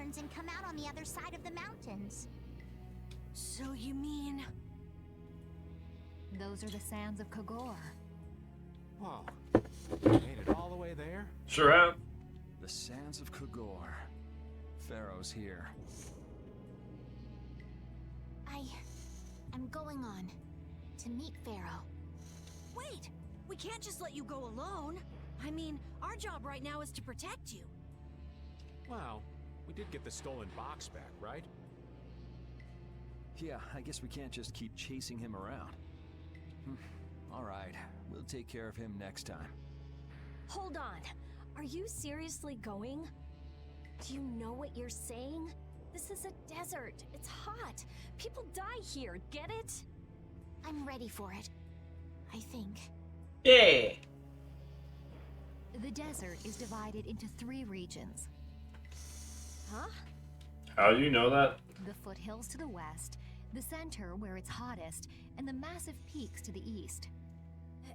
turns and come out on the other side of the mountains. So you mean... Those are the sands of Kogor. Whoa. Made it all the way there? Sure have. The sands of Kogor. Pharaoh's here. I'm going on to meet Pharaoh. Wait! We can't just let you go alone. I mean, our job right now is to protect you. Well, we did get the stolen box back, right? Yeah, I guess we can't just keep chasing him around. All right, we'll take care of him next time. Hold on. Are you seriously going? Do you know what you're saying? This is a desert. It's hot. People die here, get it? I'm ready for it, I think. Yeah. The desert is divided into 3 regions. Huh? How do you know that? The foothills to the west, the center where it's hottest, and the massive peaks to the east.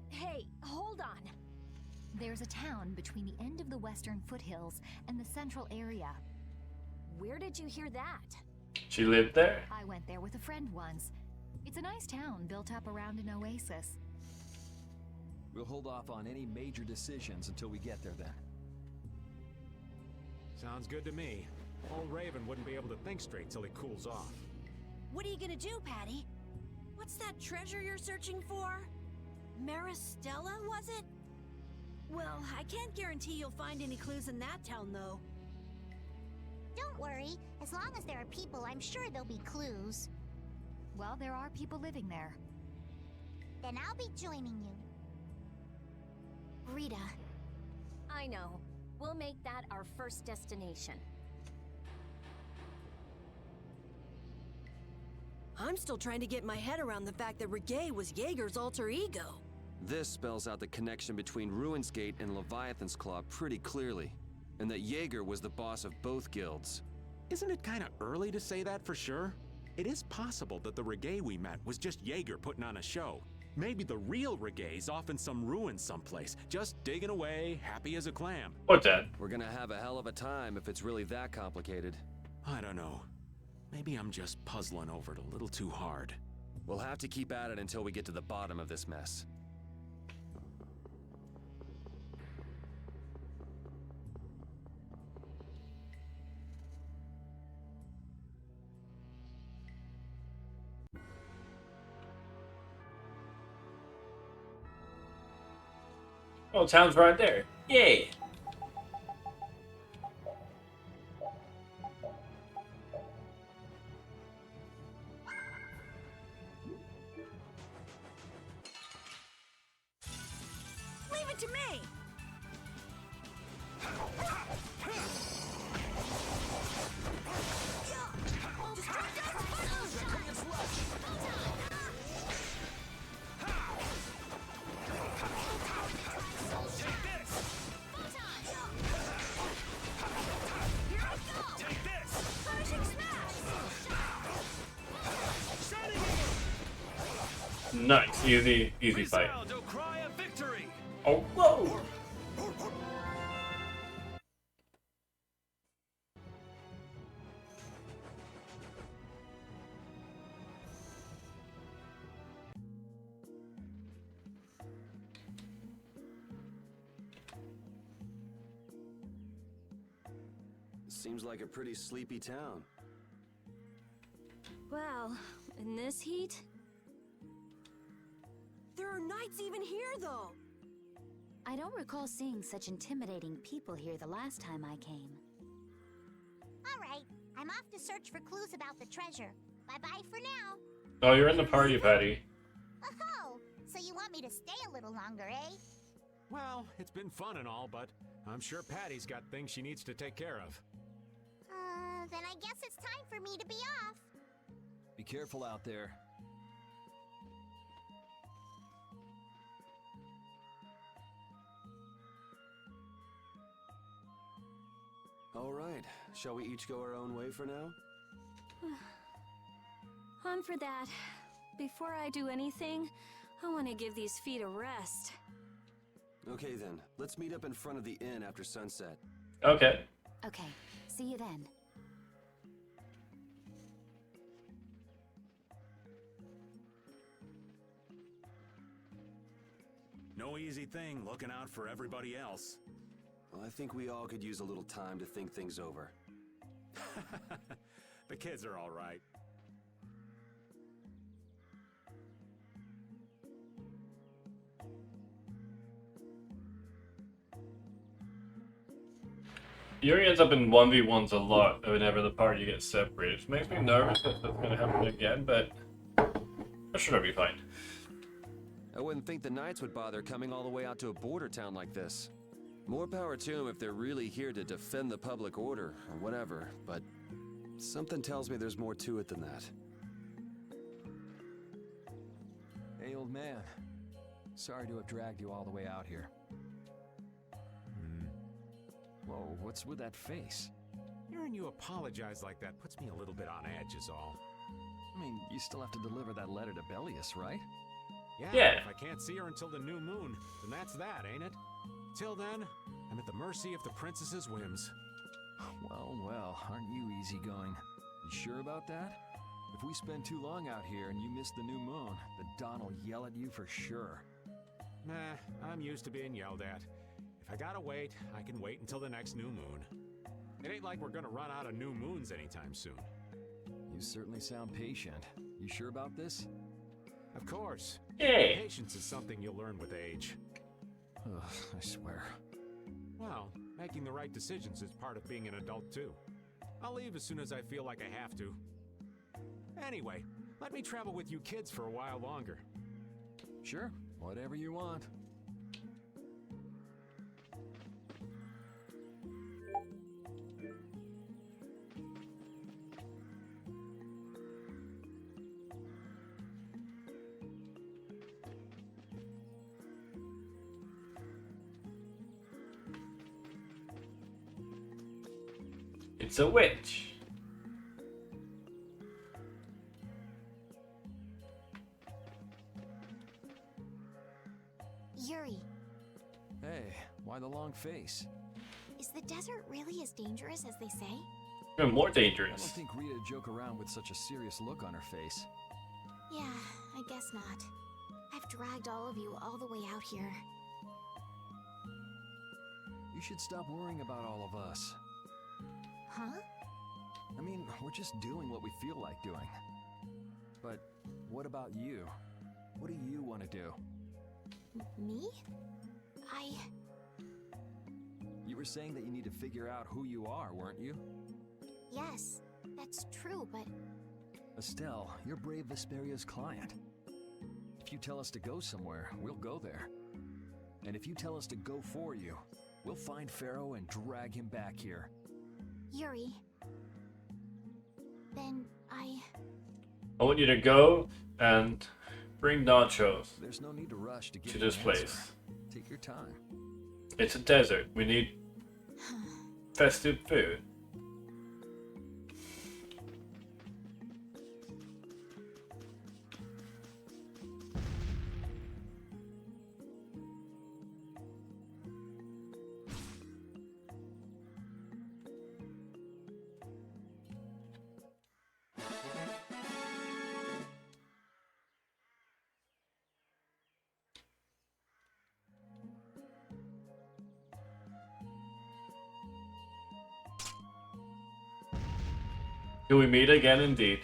Hey, hold on. There's a town between the end of the western foothills and the central area. Where did you hear that? She lived there? I went there with a friend once. It's a nice town built up around an oasis. We'll hold off on any major decisions until we get there then. Sounds good to me. Old Raven wouldn't be able to think straight till he cools off. What are you gonna do, Patty? What's that treasure you're searching for? Maristella, was it? Well, I can't guarantee you'll find any clues in that town, though. Don't worry, as long as there are people, I'm sure there'll be clues. Well, there are people living there. Then I'll be joining you. Rita. I know. We'll make that our first destination. I'm still trying to get my head around the fact that Reggae was Jaeger's alter ego. This spells out the connection between Ruin's Gate and Leviathan's Claw pretty clearly, and that Jaeger was the boss of both guilds. Isn't it kind of early to say that for sure? It is possible that the Reggae we met was just Jaeger putting on a show. Maybe the real Reggae's off in some ruin someplace, just digging away, happy as a clam. What's that? We're gonna have a hell of a time if it's really that complicated. I don't know. Maybe I'm just puzzling over it a little too hard. We'll have to keep at it until we get to the bottom of this mess. Oh, town's right there. Yay! Leave it to me! Nice, easy fight. Oh, whoa! Seems like a pretty sleepy town. Well, in this heat? There are knights even here, though! I don't recall seeing such intimidating people here the last time I came. All right, I'm off to search for clues about the treasure. Bye-bye for now. Oh, you're in the party, Patty. Oh, so you want me to stay a little longer, eh? Well, it's been fun and all, but I'm sure Patty's got things she needs to take care of. Then I guess it's time for me to be off. Be careful out there. All right, shall we each go our own way for now? On for that. Before I do anything, I want to give these feet a rest. Okay then, let's meet up in front of the inn after sunset. Okay. Okay, see you then. No easy thing looking out for everybody else. Well, I think we all could use a little time to think things over. The kids are all right. Yuri ends up in 1v1s a lot whenever the party gets separated. It makes me nervous that that's going to happen again, but I'm sure it'll be fine. I wouldn't think the Knights would bother coming all the way out to a border town like this. More power to them if they're really here to defend the public order, or whatever, but something tells me there's more to it than that. Hey, old man. Sorry to have dragged you all the way out here. Whoa, what's with that face? Hearing you apologize like that puts me a little bit on edge is all. I mean, you still have to deliver that letter to Bellius, right? Yeah. If I can't see her until the new moon, then that's that, ain't it? Till then, I'm at the mercy of the princess's whims. Well, aren't you easygoing? You sure about that? If we spend too long out here and you miss the new moon, the Don will yell at you for sure. Nah, I'm used to being yelled at. If I gotta wait, I can wait until the next new moon. It ain't like we're gonna run out of new moons anytime soon. You certainly sound patient. You sure about this? Of course. Yay! Patience is something you'll learn with age. Ugh, I swear. Well, making the right decisions is part of being an adult too. I'll leave as soon as I feel like I have to. Anyway, let me travel with you kids for a while longer. Sure, whatever you want. It's a witch. Yuri, Hey, why the long face? is the desert really as dangerous as they say? Even more I don't dangerous. think Rita joke around with such a serious look on her face. Yeah, I guess not. I've dragged all of you all the way out here. You should stop worrying about all of us. Huh? I mean, we're just doing what we feel like doing. But what about you? What do you want to do? Me? You were saying that you need to figure out who you are, weren't you? Yes, that's true, but Estelle, you're brave Vesperia's client. If you tell us to go somewhere, we'll go there. And if you tell us to go for you, we'll find Pharaoh and drag him back here. Yuri. Then I want you to go and bring nachos There's no need to rush to get to an this answer. place. Take your time. It's a desert. We need festive food. Do we meet again indeed?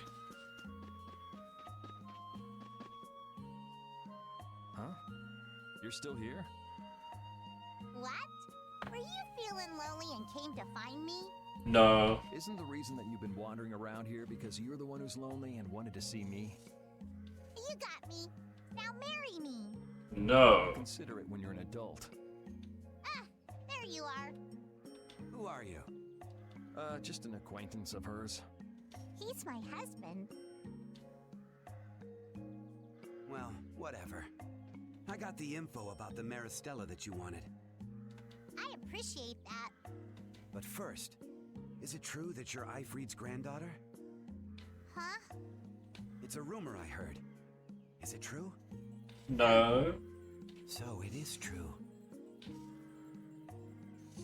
Huh? You're still here? what? Were you feeling lonely and came to find me? No. Isn't the reason that you've been wandering around here because you're the one who's lonely and wanted to see me? You got me. Now marry me. No. Consider it when you're an adult. Ah, there you are. Who are you? Just an acquaintance of hers. He's my husband. Well, whatever. I got the info about the Maristella that you wanted. I appreciate that. But first, is it true that you're Eifried's granddaughter? Huh? It's a rumor I heard. Is it true? No. So it is true.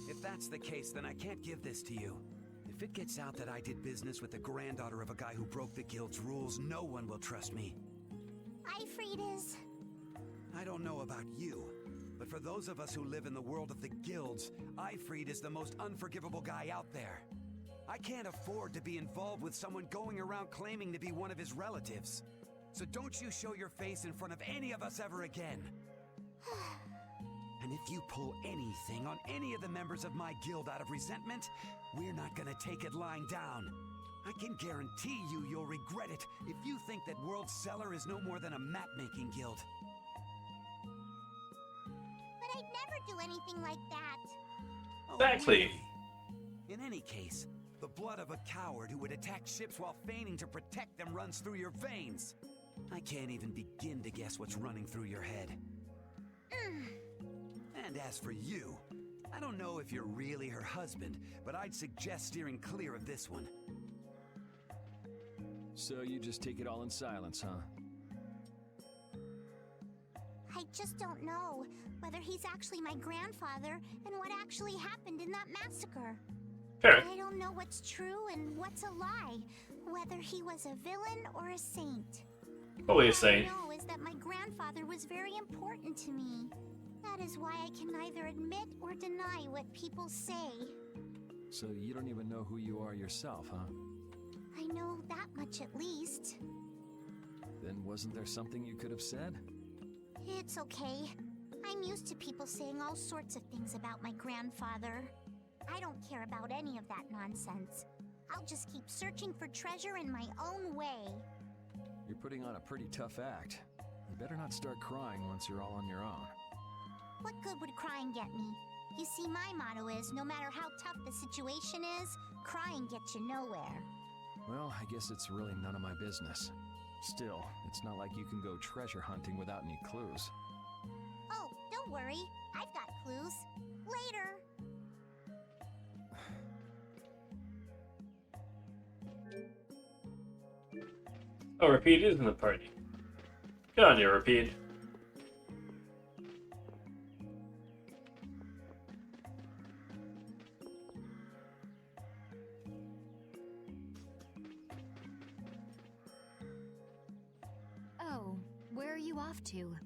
If that's the case, then I can't give this to you. If it gets out that I did business with the granddaughter of a guy who broke the guild's rules, no one will trust me. Eifried is... I don't know about you, But for those of us who live in the world of the guilds, Ifried is the most unforgivable guy out there. I can't afford to be involved with someone going around claiming to be one of his relatives. So don't you show your face in front of any of us ever again. And if you pull anything on any of the members of my guild out of resentment, we're not gonna take it lying down. I can guarantee you you'll regret it if you think that World Cellar is no more than a map-making guild. But I'd never do anything like that. Exactly. Really? In any case, the blood of a coward who would attack ships while feigning to protect them runs through your veins. I can't even begin to guess what's running through your head. And as for you, I don't know if you're really her husband, but I'd suggest steering clear of this one. So you just take it all in silence, huh? I just don't know whether he's actually my grandfather and what actually happened in that massacre. Sure. I don't know what's true and what's a lie, whether he was a villain or a saint. Probably a All I saint. know is that my grandfather was very important to me. That is why I can neither admit or deny what people say. So you don't even know who you are yourself, huh? I know that much at least. Then wasn't there something you could have said? It's okay. I'm used to people saying all sorts of things about my grandfather. I don't care about any of that nonsense. I'll just keep searching for treasure in my own way. You're putting on a pretty tough act. You better not start crying once you're all on your own. What good would crying get me? You see, my motto is, no matter how tough the situation is, crying gets you nowhere. Well, I guess it's really none of my business. Still, it's not like you can go treasure hunting without any clues. Oh, don't worry. I've got clues. Later. Oh, Repeat is in the party. Good on you, Repeat. Oh, where are you off to?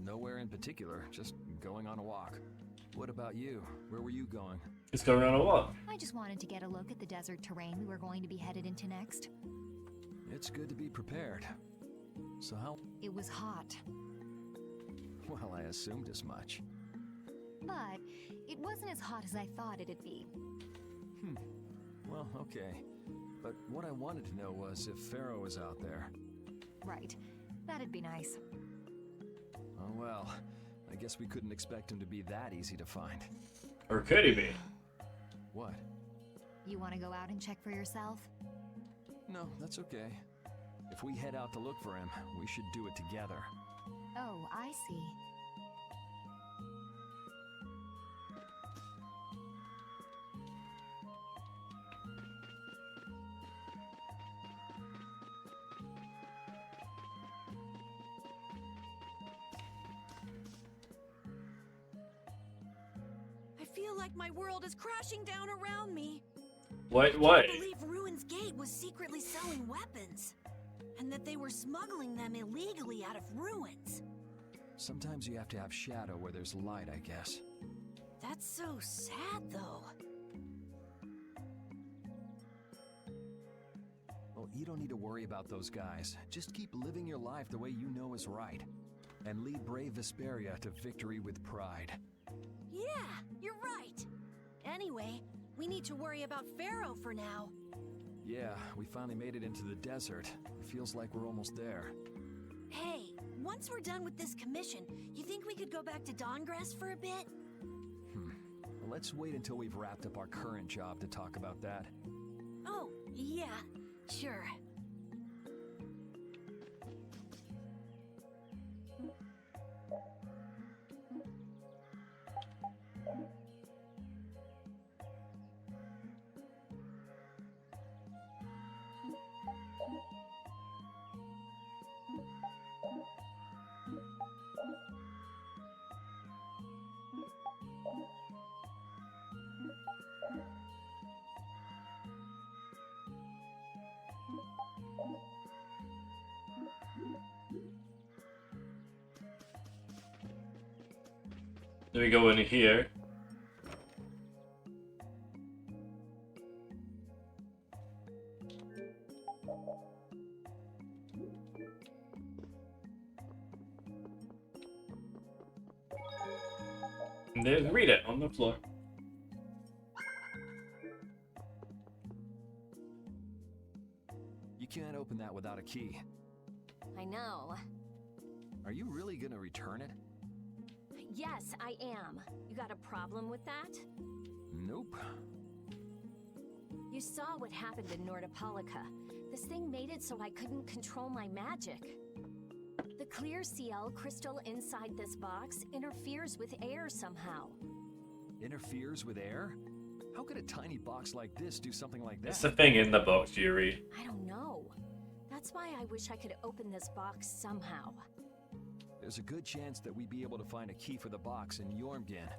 Nowhere in particular, just going on a walk. What about you? Where were you going? Just going around a walk. I just wanted to get a look at the desert terrain we were going to be headed into next. It's good to be prepared. So how? It was hot, Well, I assumed as much. but it wasn't as hot as I thought it'd be. Well, okay. But what I wanted to know was if Pharaoh was out there. Right. That'd be nice. Oh well, I guess we couldn't expect him to be that easy to find. Or could he be? What? You want to go out and check for yourself? No, that's okay. If we head out to look for him, we should do it together. Oh, I see. I feel like my world is crashing down around me. What? I What? can't believe Ruin's Gate was secretly selling weapons. And that they were smuggling them illegally out of ruins. Sometimes you have to have shadow where there's light, I guess. That's so sad, though. Well, you don't need to worry about those guys. Just keep living your life the way you know is right. And lead brave Vesperia to victory with pride. Yeah, you're right. Anyway, we need to worry about Pharaoh for now. Yeah, we finally made it into the desert. It feels like we're almost there. Hey, once we're done with this commission, you think we could go back to Dawngrass for a bit? Well, let's wait until we've wrapped up our current job to talk about that. Oh, yeah, sure. Then we go in here. And there's Rita on the floor. You can't open that without a key. I know. Are you really gonna return it? Yes, I am. You got a problem with that? Nope. You saw what happened in Nordopolica. This thing made it so I couldn't control my magic. The clear CL crystal inside this box interferes with air somehow. Interferes with air? How could a tiny box like this do something like that? It's the thing in the box, Yuri. I don't know. That's why I wish I could open this box somehow. There's a good chance that we'd be able to find a key for the box in Jormungand.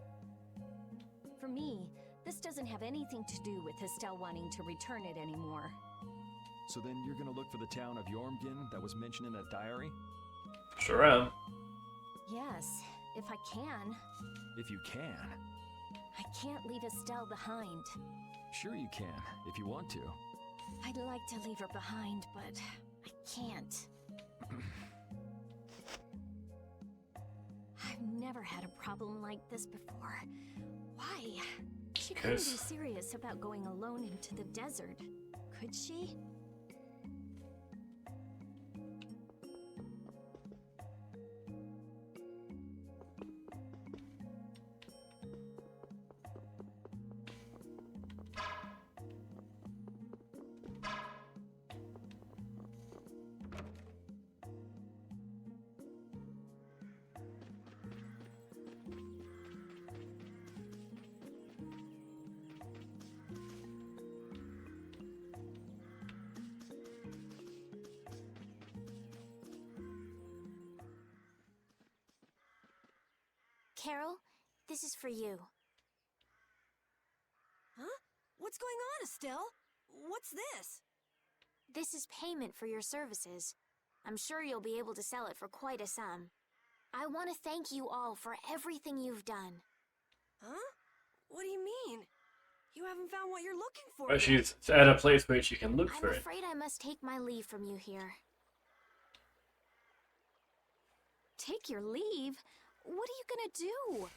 For me, this doesn't have anything to do with Estelle wanting to return it anymore. So then you're gonna look for the town of Jormungand that was mentioned in that diary? Sure am. Yes, if I can. If you can. I can't leave Estelle behind. Sure you can, if you want to. I'd like to leave her behind, but I can't. I've never had a problem like this before. Why? She couldn't be serious about going alone into the desert, could she? Carol, this is for you. Huh? What's going on, Estelle? What's this? This is payment for your services. I'm sure you'll be able to sell it for quite a sum. I want to thank you all for everything you've done. Huh? What do you mean? You haven't found what you're looking for But yet. she's at a place where she can look for I'm it. afraid I must take my leave from you here. Take your leave? What are you gonna do?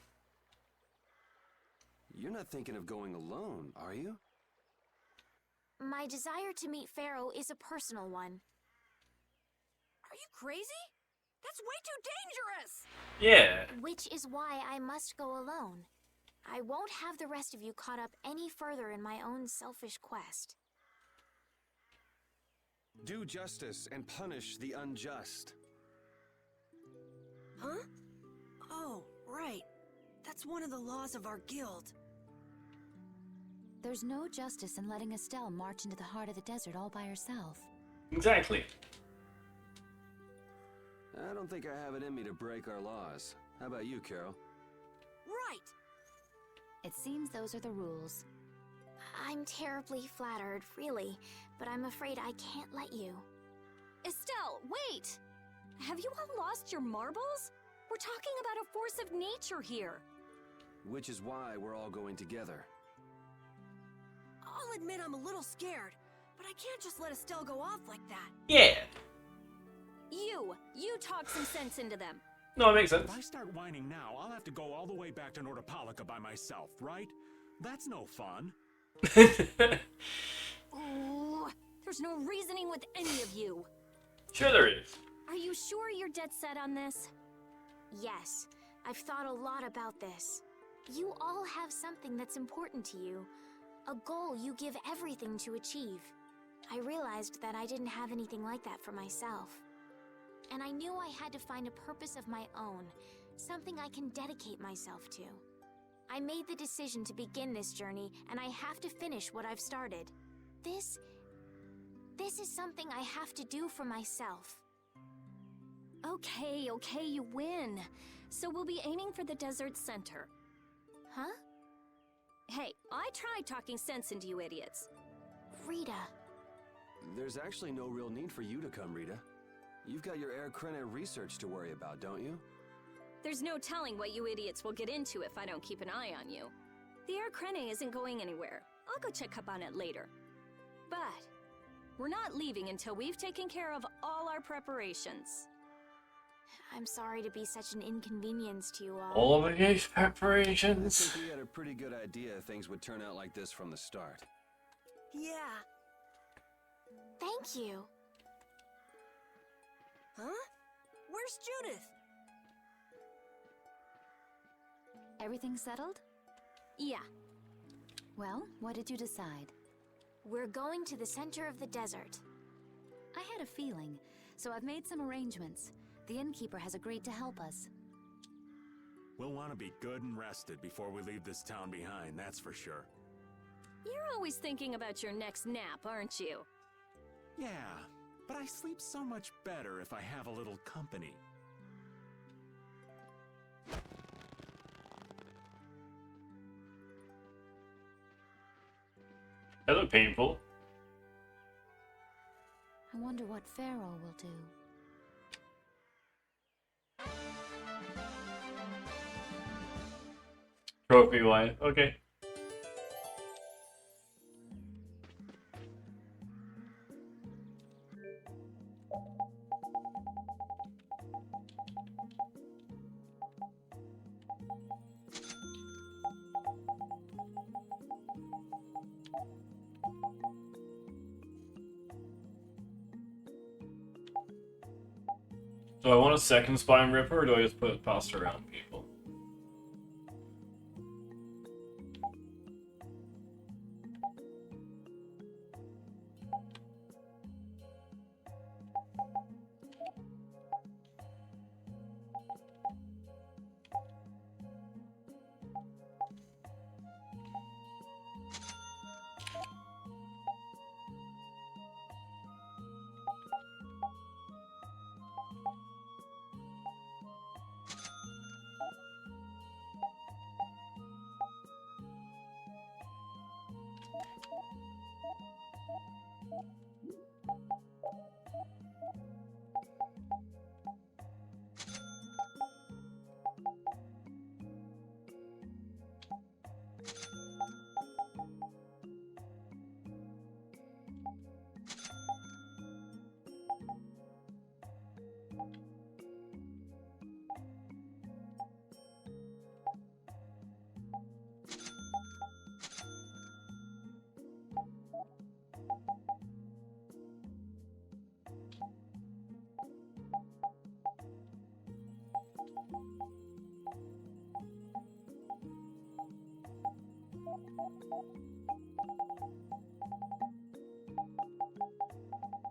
You're not thinking of going alone, are you? My desire to meet Pharaoh is a personal one. Are you crazy? That's way too dangerous! Yeah. Which is why I must go alone. I won't have the rest of you caught up any further in my own selfish quest. Do justice and punish the unjust. Huh? Oh, right. That's one of the laws of our guild. There's no justice in letting Estelle march into the heart of the desert all by herself. Exactly. I don't think I have it in me to break our laws. How about you, Carol? Right! It seems those are the rules. I'm terribly flattered, really, but I'm afraid I can't let you. Estelle, wait! Have you all lost your marbles? We're talking about a force of nature here. Which is why we're all going together. I'll admit I'm a little scared, but I can't just let Estelle go off like that. Yeah. You talk some sense into them. No, it makes sense. If I start whining now, I'll have to go all the way back to Nordopolica by myself, right? That's no fun. Ooh, there's no reasoning with any of you. Sure there is. Are you sure you're dead set on this? Yes, I've thought a lot about this. You all have something that's important to you. A goal you give everything to achieve. I realized that I didn't have anything like that for myself. And I knew I had to find a purpose of my own, something I can dedicate myself to. I made the decision to begin this journey, and I have to finish what I've started. This is something I have to do for myself. Okay, you win. So we'll be aiming for the desert center. Huh? Hey, I tried talking sense into you idiots. Rita. There's actually no real need for you to come, Rita. You've got your Air Krena research to worry about, don't you? There's no telling what you idiots will get into if I don't keep an eye on you. The Air Crene isn't going anywhere. I'll go check up on it later. But we're not leaving until we've taken care of all our preparations. I'm sorry to be such an inconvenience to you all. All of these I preparations. think we had a pretty good idea things would turn out like this from the start. Yeah. Thank you. Huh? Where's Judith? Everything settled? Yeah. Well, what did you decide? We're going to the center of the desert. I had a feeling, so I've made some arrangements. The innkeeper has agreed to help us. We'll want to be good and rested before we leave this town behind, that's for sure. You're always thinking about your next nap, aren't you? Yeah, but I sleep so much better if I have a little company. That look painful. I wonder what Pharaoh will do. Trophy wife. Okay. Do I want a second spine ripper, or do I just put it past around people?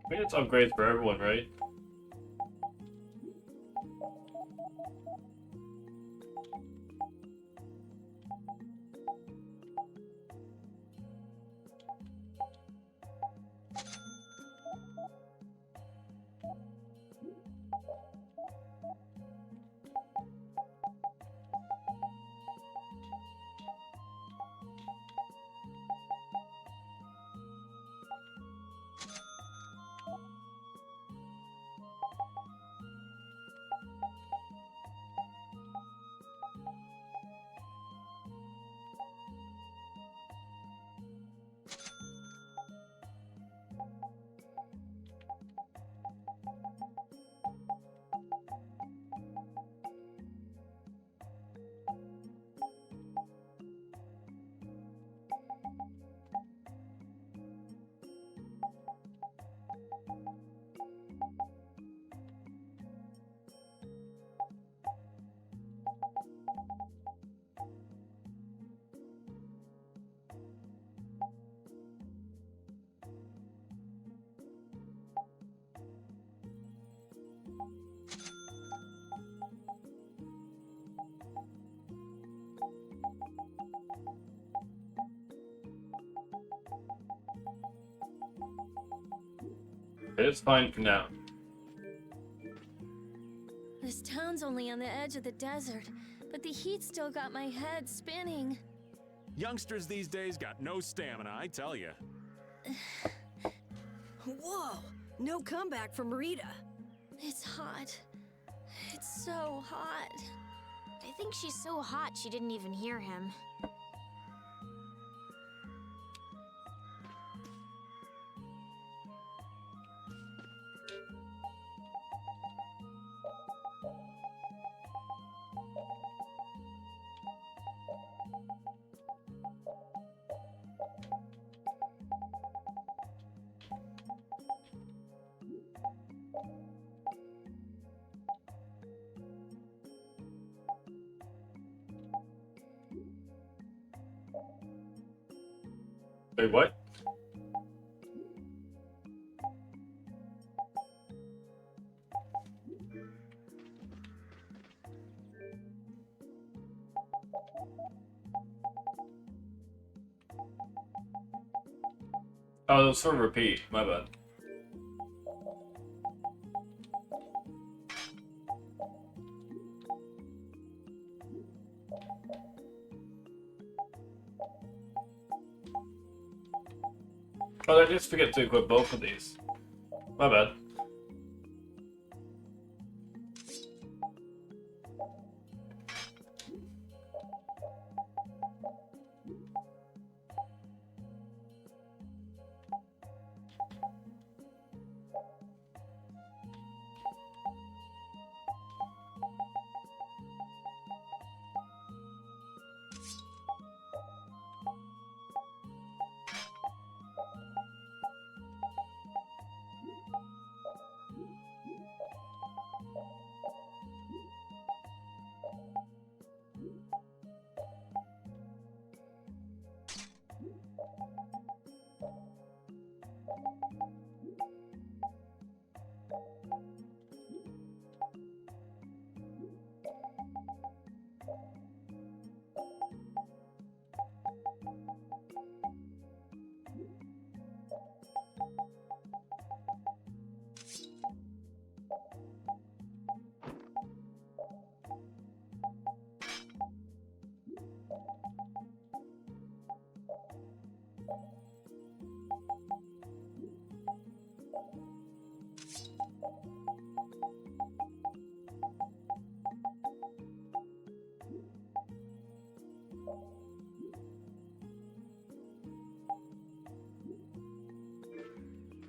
I think it's upgrades for everyone, right? It's fine for now. This town's only on the edge of the desert, but the heat still got my head spinning. Youngsters these days got no stamina, I tell you. Whoa! No comeback from Rita. It's hot. It's so hot. I think she's so hot she didn't even hear him. Wait, what? Oh, those sort of repeat. My bad. Oh, I just forget to equip both of these. My bad.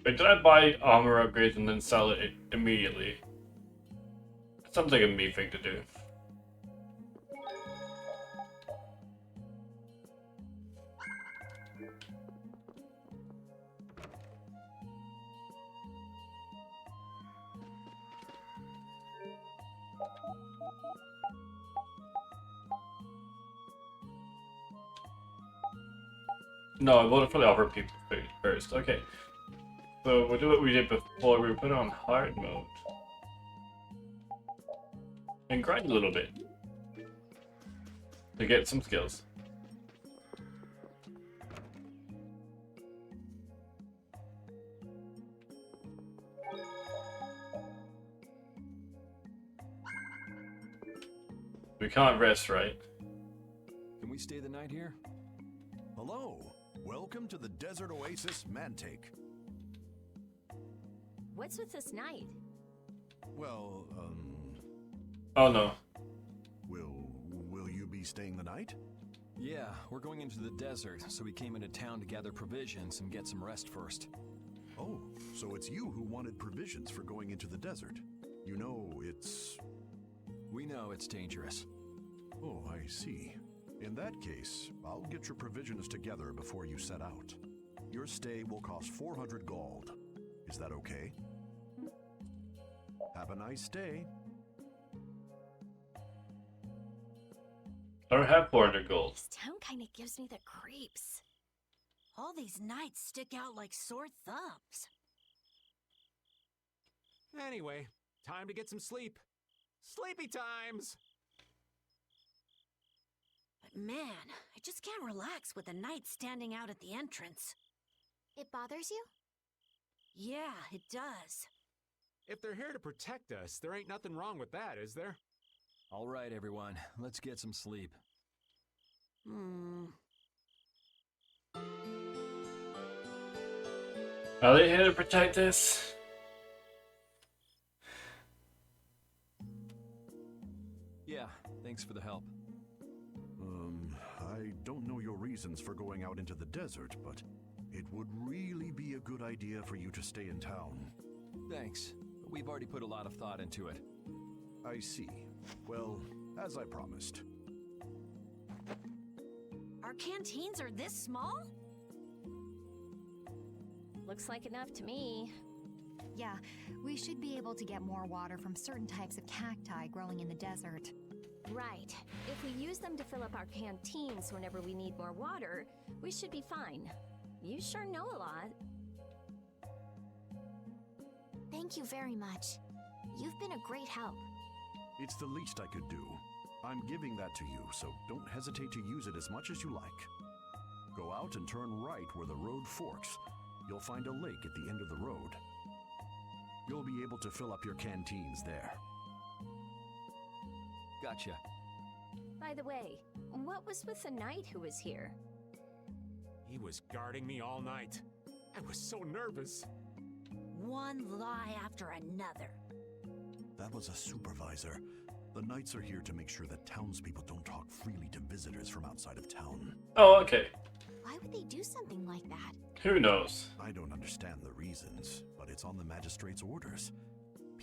Wait, did I buy armor upgrades and then sell it immediately? That sounds like a me thing to do. No, I want to fully offer people food first. Okay. So we'll do what we did before. We put it on hard mode. And grind a little bit. To get some skills. We can't rest, right? Can we stay the night here? Hello. Welcome to the Desert Oasis Mantake. What's with this night? Well, Oh no. Will you be staying the night? Yeah, we're going into the desert, so we came into town to gather provisions and get some rest first. Oh, so it's you who wanted provisions for going into the desert. You know, We know it's dangerous. Oh, I see. In that case, I'll get your provisions together before you set out. Your stay will cost 400 gold. Is that okay? Have a nice day. I don't have 400 gold. This town kind of gives me the creeps. All these knights stick out like sore thumbs. Anyway, time to get some sleep. Sleepy times! But man, I just can't relax with the knights standing out at the entrance. It bothers you? Yeah, it does. If they're here to protect us, there ain't nothing wrong with that, is there? All right, everyone, let's get some sleep. Are they here to protect us? Yeah, they Thanks for the help. I don't know your reasons for going out into the desert, but it would really be a good idea for you to stay in town. Thanks. We've already put a lot of thought into it. I see. Well, as I promised. Our canteens are this small? Looks like enough to me. Yeah, we should be able to get more water from certain types of cacti growing in the desert. Right. If we use them to fill up our canteens whenever we need more water, we should be fine. You sure know a lot. Thank you very much. You've been a great help. It's the least I could do. I'm giving that to you, so don't hesitate to use it as much as you like. Go out and turn right where the road forks. You'll find a lake at the end of the road. You'll be able to fill up your canteens there. Gotcha. By the way, what was with the knight who was here? He was guarding me all night. I was so nervous. One lie after another. That was a supervisor. The knights are here to make sure that townspeople don't talk freely to visitors from outside of town. Oh, okay. Why would they do something like that? Who knows? I don't understand the reasons, but it's on the magistrate's orders.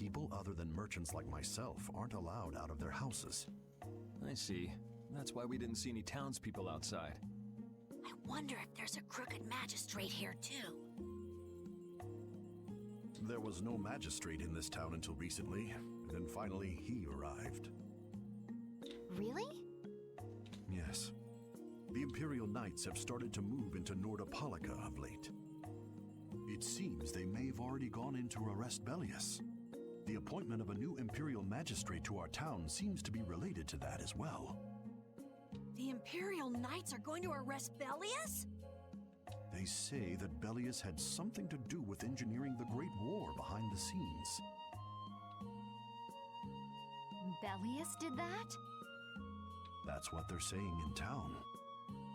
People other than merchants like myself aren't allowed out of their houses. I see. That's why we didn't see any townspeople outside. I wonder if there's a crooked magistrate here too. There was no magistrate in this town until recently, and then finally he arrived. Really? Yes. The Imperial Knights have started to move into Nordopolica of late. It seems they may have already gone in to arrest Bellius. The appointment of a new Imperial Magistrate to our town seems to be related to that as well. The Imperial Knights are going to arrest Bellius? They say that Bellius had something to do with engineering the Great War behind the scenes. Bellius did that? That's what they're saying in town.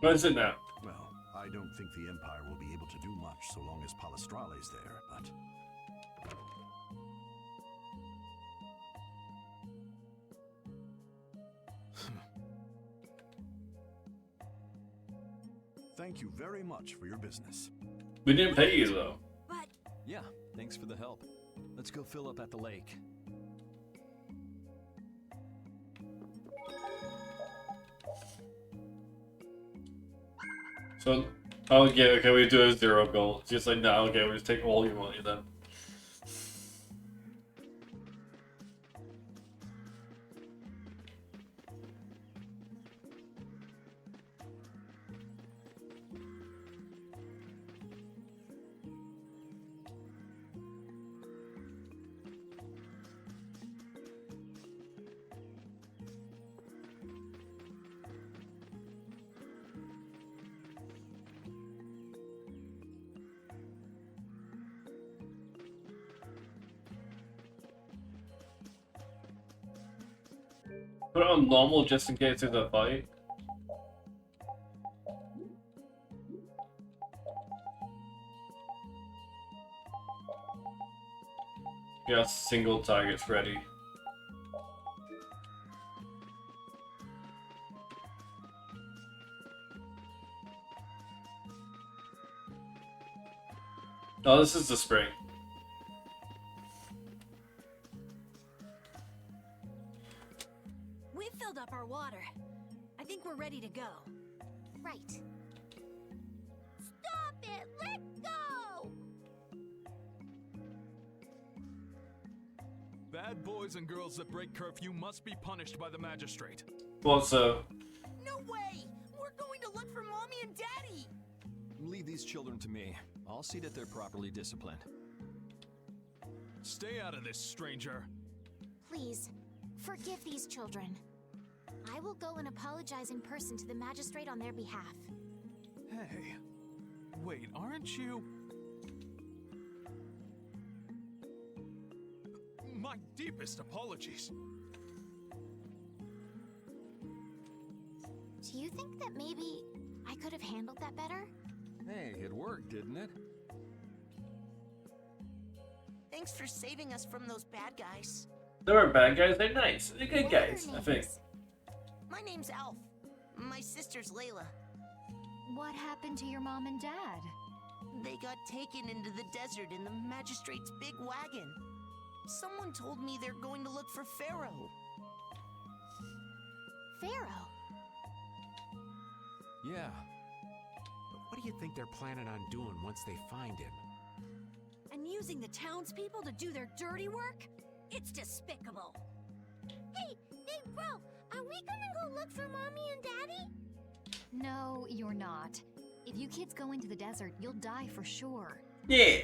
What is it now? Well, I don't think the Empire will be able to do much so long as Palestrale's there, but... Thank you very much for your business. We didn't pay you though. But Yeah, thanks for the help. Let's go fill up at the lake. So, oh yeah, okay, we do a 0 goal. It's just like, no, okay, we'll just take all your money then. Put it on normal just in case there's a fight. Yeah, single targets ready. Oh, this is the spring. we've filled up our water. I think we're ready to go. Right. Stop it! Let go! Bad boys and girls that break curfew must be punished by the magistrate. Well, so No way! We're going to look for Mommy and Daddy! Leave these children to me. I'll see that they're properly disciplined. Stay out of this, stranger. Please, forgive these children. I will go and apologize in person to the magistrate on their behalf. Hey, wait, aren't you? My deepest apologies. Do you think that maybe I could have handled that better? Hey, it worked, didn't it? Thanks for saving us from those bad guys. they weren't bad guys, they're nice. They're good What are guys, their I think. names? My name's Alf. My sister's Layla. What happened to your mom and dad? They got taken into the desert in the magistrate's big wagon. Someone told me they're going to look for Pharaoh. Pharaoh? Yeah. But what do you think they're planning on doing once they find him? And using the townspeople to do their dirty work? It's despicable. Hey, bro, are we gonna go look for Mommy and Daddy? No, you're not. If you kids go into the desert, you'll die for sure. Yeah.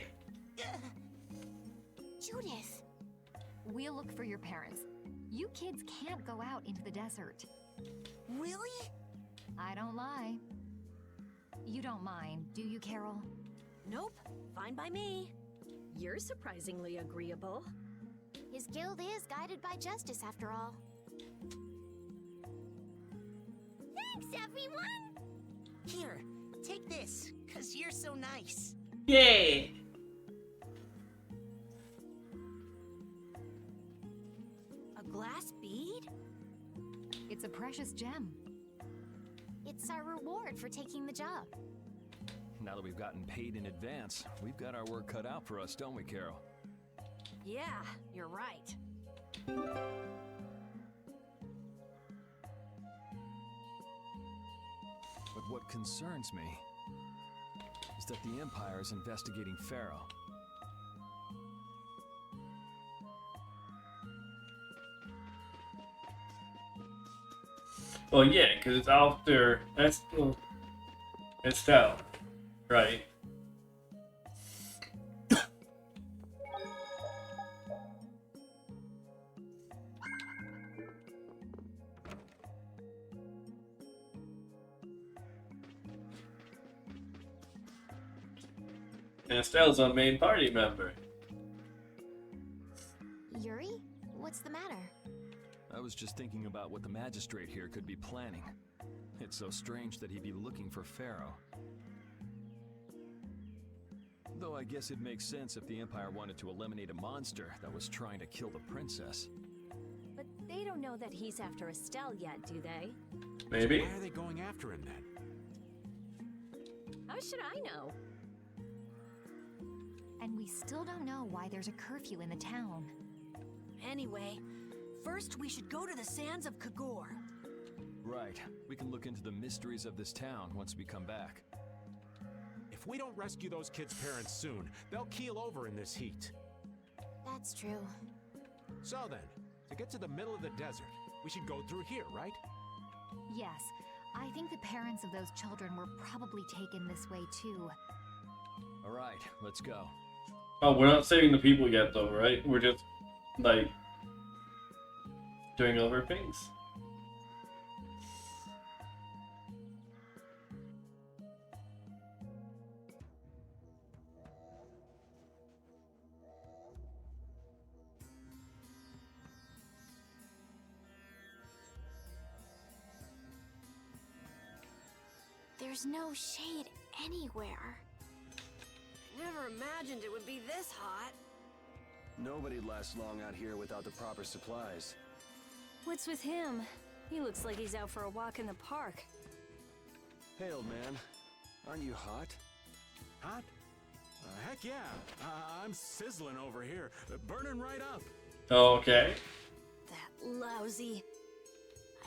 Judith. We'll look for your parents. You kids can't go out into the desert. Really? I don't lie. You don't mind, do you, Carol? Nope, fine by me. You're surprisingly agreeable. His guild is guided by justice, after all. Thanks, everyone! Here, take this, 'cause you're so nice. Yeah. A glass bead? It's a precious gem. It's our reward for taking the job. Now that we've gotten paid in advance, we've got our work cut out for us, don't we, Carol? Yeah, you're right. But what concerns me is that the Empire is investigating Pharaoh. Well, yeah, because it's after Estelle, right? And Estelle's our main party member. Yuri? What's the matter? I was just thinking about what the magistrate here could be planning. It's so strange that he'd be looking for Pharaoh. Though I guess it makes sense if the Empire wanted to eliminate a monster that was trying to kill the princess. But they don't know that he's after Estelle yet, do they? Maybe. So why are they going after him then? How should I know? And we still don't know why there's a curfew in the town. Anyway, first we should go to the sands of Kagor. Right. We can look into the mysteries of this town once we come back. If we don't rescue those kids' parents soon, they'll keel over in this heat. That's true. So then, to get to the middle of the desert, we should go through here, right? Yes, I think the parents of those children were probably taken this way too. All right, let's go. Oh, we're not saving the people yet, though, right? We're just, like, doing other things. There's no shade anywhere. Never imagined it would be this hot. Nobody'd last long out here without the proper supplies. What's with him? He looks like he's out for a walk in the park. Hey, old man. Aren't you hot? Hot? Heck yeah. I'm sizzling over here. Burning right up. Okay. That lousy.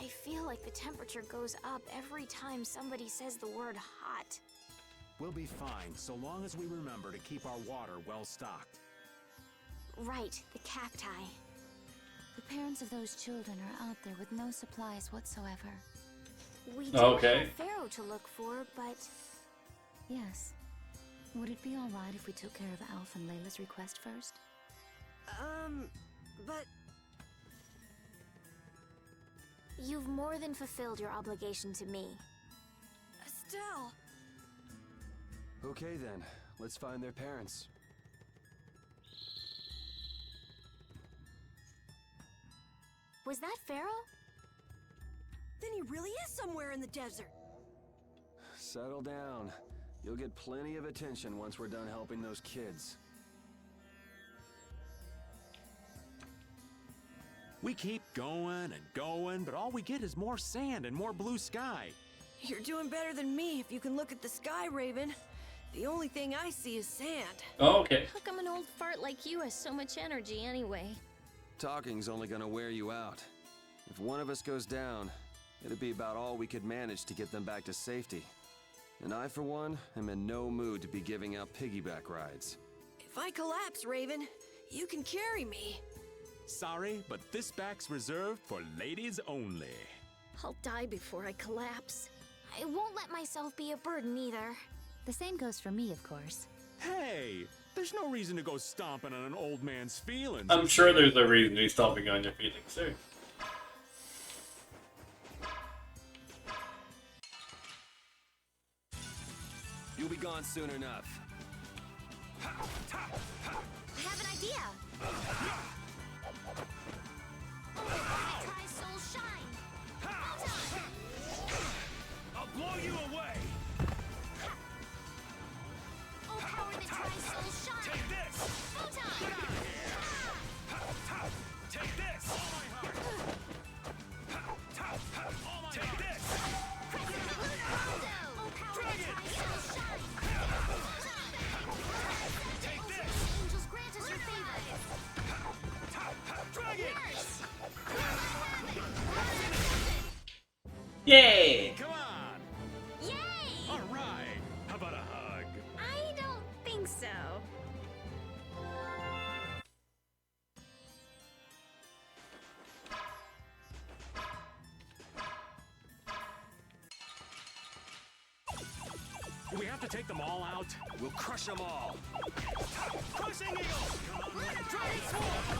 I feel like the temperature goes up every time somebody says the word hot. We'll be fine, so long as we remember to keep our water well stocked. Right, the cacti. The parents of those children are out there with no supplies whatsoever. We do Okay. have Pharaoh to look for, but... Yes. Would it be alright if we took care of Alf and Layla's request first? But... You've more than fulfilled your obligation to me. Estelle! Okay then, let's find their parents. Was that Pharaoh? Then he really is somewhere in the desert. Settle down. You'll get plenty of attention once we're done helping those kids. We keep going and going, but all we get is more sand and more blue sky. You're doing better than me if you can look at the sky, Raven. The only thing I see is sand. Oh, okay. How come an old fart like you has so much energy anyway? Talking's only gonna wear you out. If one of us goes down, it'd be about all we could manage to get them back to safety. And I, for one, am in no mood to be giving out piggyback rides. If I collapse, Raven, you can carry me. Sorry, but this back's reserved for ladies only. I'll die before I collapse. I won't let myself be a burden either. The same goes for me, of course. Hey, there's no reason to go stomping on an old man's feelings. I'm sure there's a reason he's stomping on your feelings too. You'll be gone soon enough. I have an idea. Tri-soul shine. I'll blow you away! Oh, power the tri-soul shine. Take this! Photon. Take this! Take this! Oh, power the tri-soul shine. Take this! Angels grant us your favor. Dragon! Yay! Come on! Yay! All right! How about a hug? I don't think so. Do we have to take them all out? We'll crush them all. Crushing Eagle! Dragon Sword!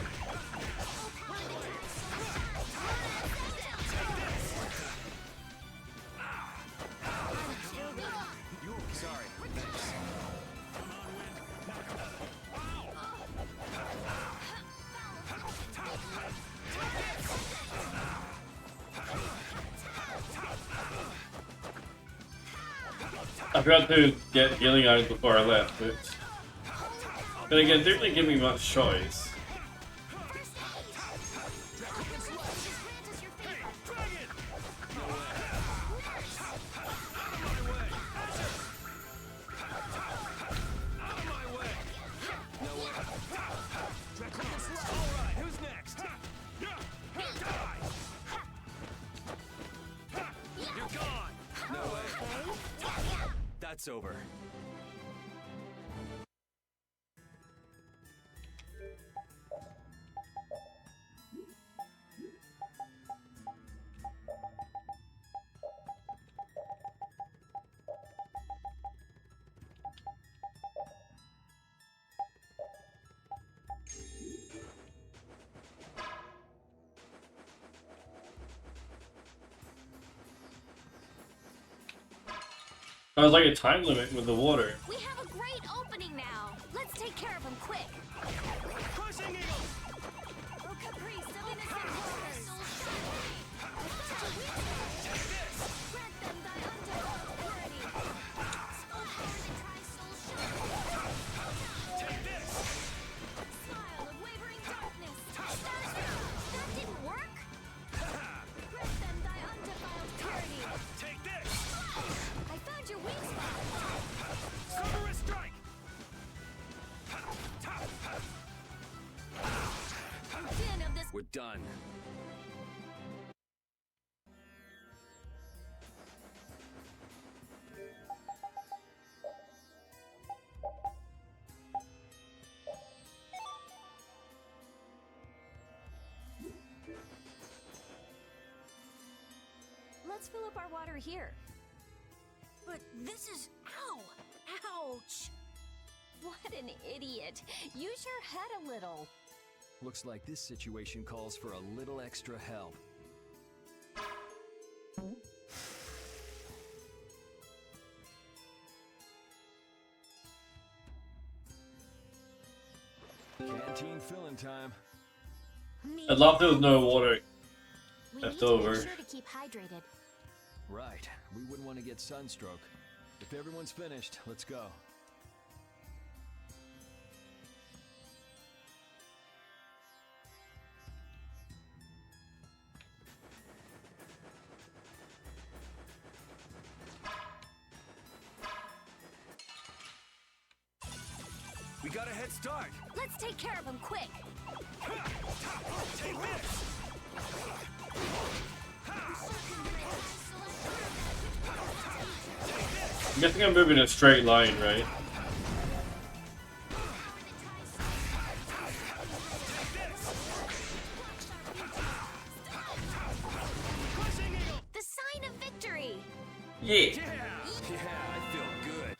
Sorry. Thanks. I forgot to get healing items before I left, but again, didn't really give me much choice. That's over. I was like a time limit with the water. We have a great opening now. Let's take care of him quick. Crushing Eagle! Oh, caprice of innocent waters. Grant them thy undefiled purity. Oh, power the tri-soul shine. Take this! Smile of wavering darkness. That didn't work. Grant them thy undefiled purity. Take this! I found your weak spot. Cerberus strike! Din of this. We're done. Let's fill up our water here. But this is... Ow! Ouch! What an idiot. Use your head a little. Looks like this situation calls for a little extra help. Canteen filling time. I'd love there was no water We left need to over. make sure to keep hydrated. Right. We wouldn't want to get sunstroke. If everyone's finished, let's go. We got a head start. Let's take care of him quick. Take this. I'm guessing I'm moving in a straight line, right? The sign of victory. Yeah. Yeah, I feel good.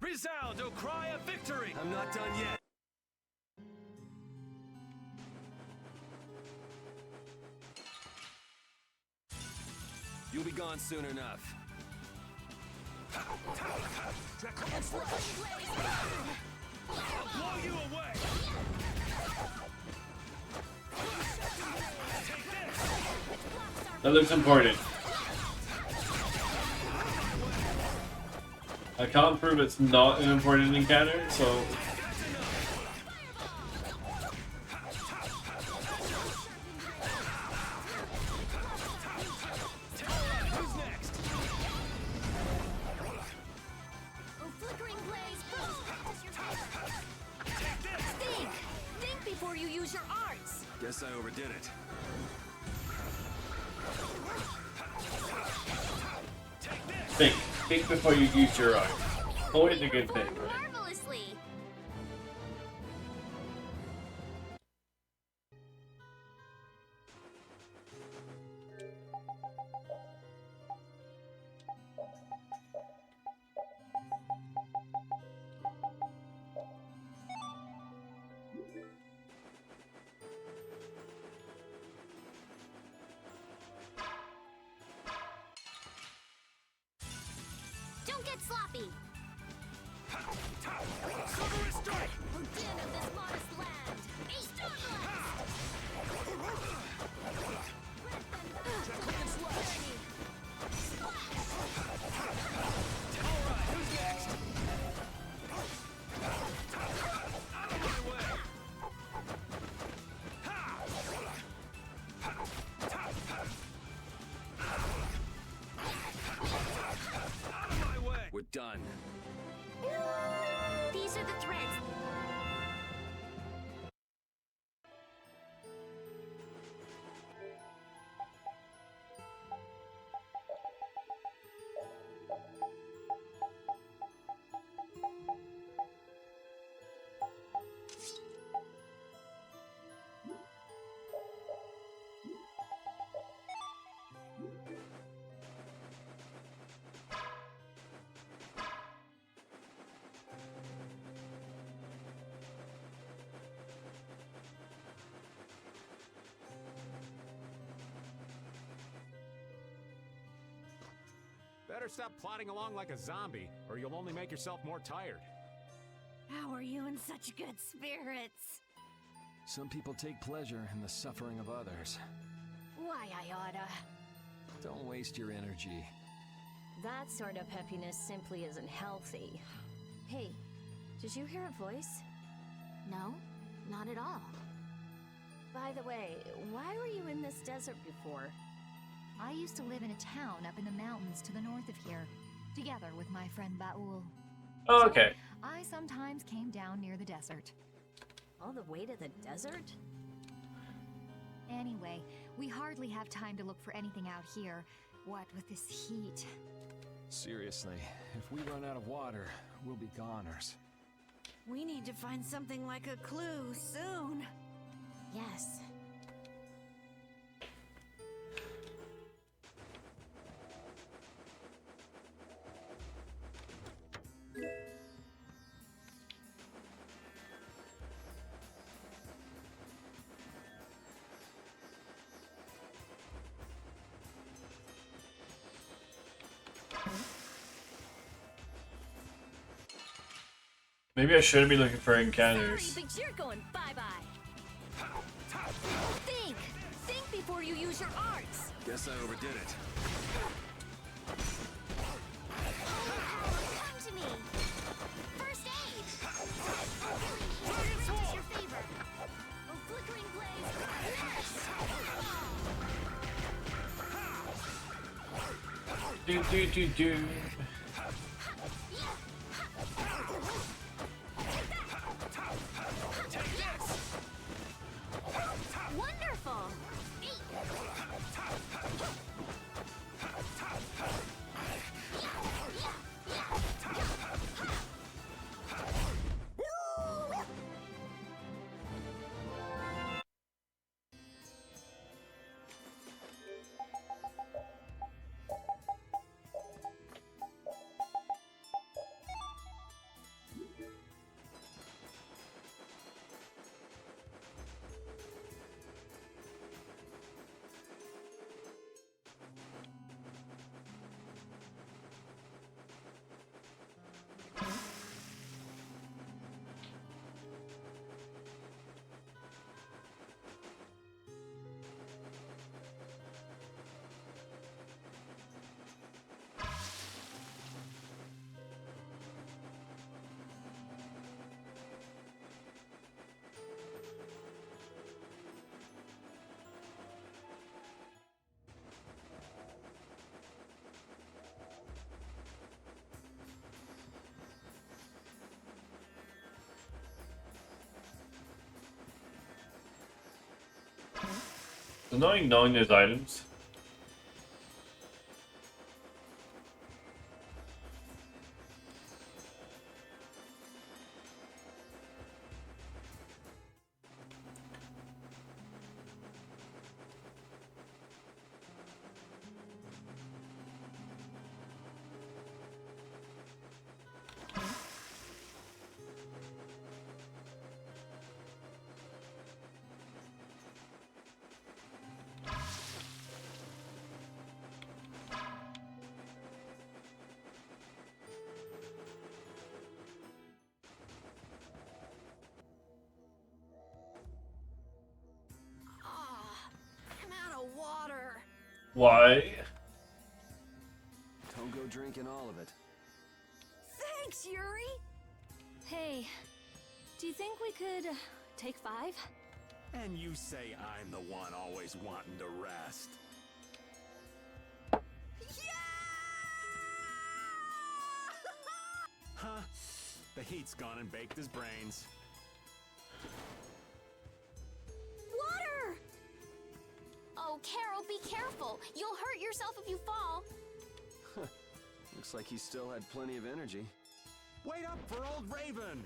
Resound, O cry of victory! I'm not done yet. You'll be gone soon enough. I'll blow you away! That looks important. I can't prove it's not an important encounter, so... Think before you use your arts. Guess I overdid it. Think before you use your art. Always a good thing, right? Marvelously. Don't get sloppy. Cover a strike! We're dead of this modest land. Alright, who's next? Out of my way! Out of my way! We're done. These are the threads. Better stop plodding along like a zombie, or you'll only make yourself more tired. How are you in such good spirits? Some people take pleasure in the suffering of others. Why, I oughta. Don't waste your energy. That sort of peppiness simply isn't healthy. Hey, did you hear a voice? No, not at all. By the way, why were you in this desert before? I used to live in a town up in the mountains to the north of here, together with my friend Baul. Oh, okay. I sometimes came down near the desert. All the way to the desert? Anyway, we hardly have time to look for anything out here. What with this heat? Seriously, if we run out of water, we'll be goners. We need to find something like a clue soon. Yes. Maybe I shouldn't be looking for Sorry, encounters. but you're going bye-bye. Think! Think before you use your arts! Guess I overdid it. Come to me. First aid. What's your favor? A flickering blaze. Do. Wonderful. Knowing those items. Water. Why? Don't go drinking all of it. Thanks, Yuri. Hey, do you think we could take 5? And you say I'm the one always wanting to rest. Huh? The heat's gone and baked his brains. Water! Oh, Carol, be careful. You'll hurt yourself if you fall. Looks like he still had plenty of energy. Wait up for old Raven!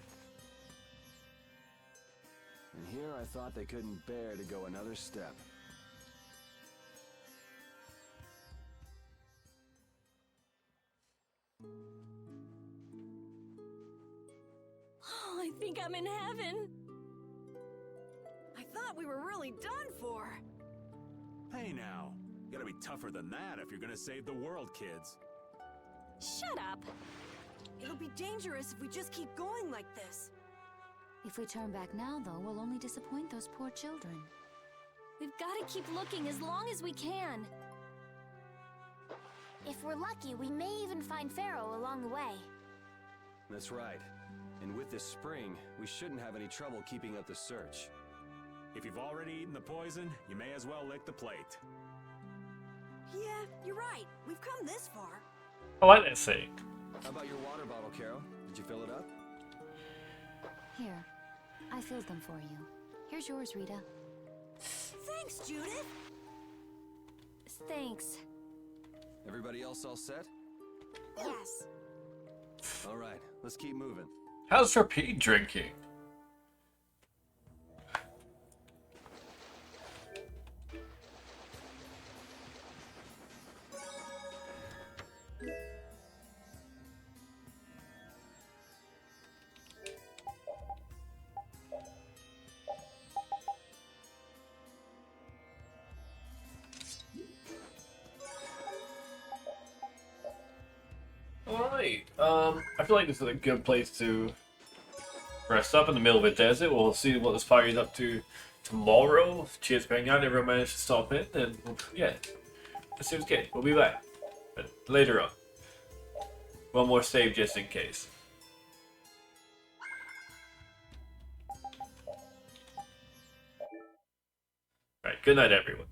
And here I thought they couldn't bear to go another step. Oh, I think I'm in heaven. I thought we were really done for. Hey now, you gotta be tougher than that if you're gonna save the world, kids. Shut up. It'll be dangerous if we just keep going like this. If we turn back now, though, we'll only disappoint those poor children. We've got to keep looking as long as we can. If we're lucky, we may even find Pharaoh along the way. That's right. And with this spring, we shouldn't have any trouble keeping up the search. If you've already eaten the poison, you may as well lick the plate. Yeah, you're right. We've come this far. I like that saying. How about your water bottle, Carol? Did you fill it up? Here, I filled them for you. Here's yours, Rita. Thanks, Judith. Thanks. Everybody else all set? Yes. All right, let's keep moving. How's Rapide drinking? Alright, I feel like this is a good place to rest up in the middle of a desert. We'll see what this party's up to tomorrow. Cheers for hanging out. Everyone managed to stop in, and yeah, let's see what's good. We'll be back, but later on. One more save just in case. Alright, good night, everyone.